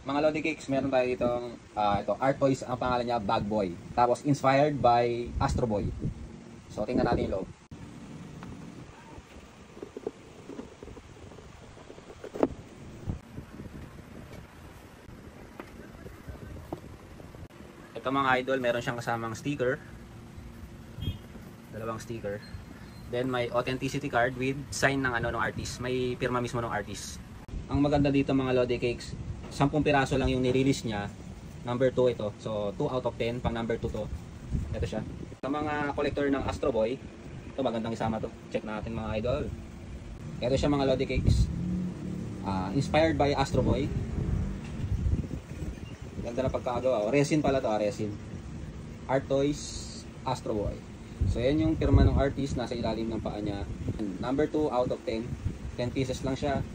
Mga Lodi Cakes, meron tayo ditong ito, Art Toys, ang pangalan niya, Bag Boy. Tapos inspired by Astro Boy. So tingnan natin yung loob. Ito mga idol, meron siyang kasamang sticker. Dalawang sticker. Then may authenticity card with sign ng ng artist. May pirma mismo ng artist. Ang maganda dito mga Lodi Cakes, 10 piraso lang yung nirelease niya. Number 2 ito. So 2 out of 10, pang number 2 to. Ito siya. Sa mga collector ng Astro Boy, ito magandang isama to. Check natin mga idol. Ito siya mga Lodi Cakes. Inspired by Astro Boy. Ganda na pagkakagawa. Resin pala to, resin. Art Toys, Astro Boy. So yan yung pirma ng artist, nasa ilalim ng paa niya. Number 2 out of 10. 10 pieces lang siya.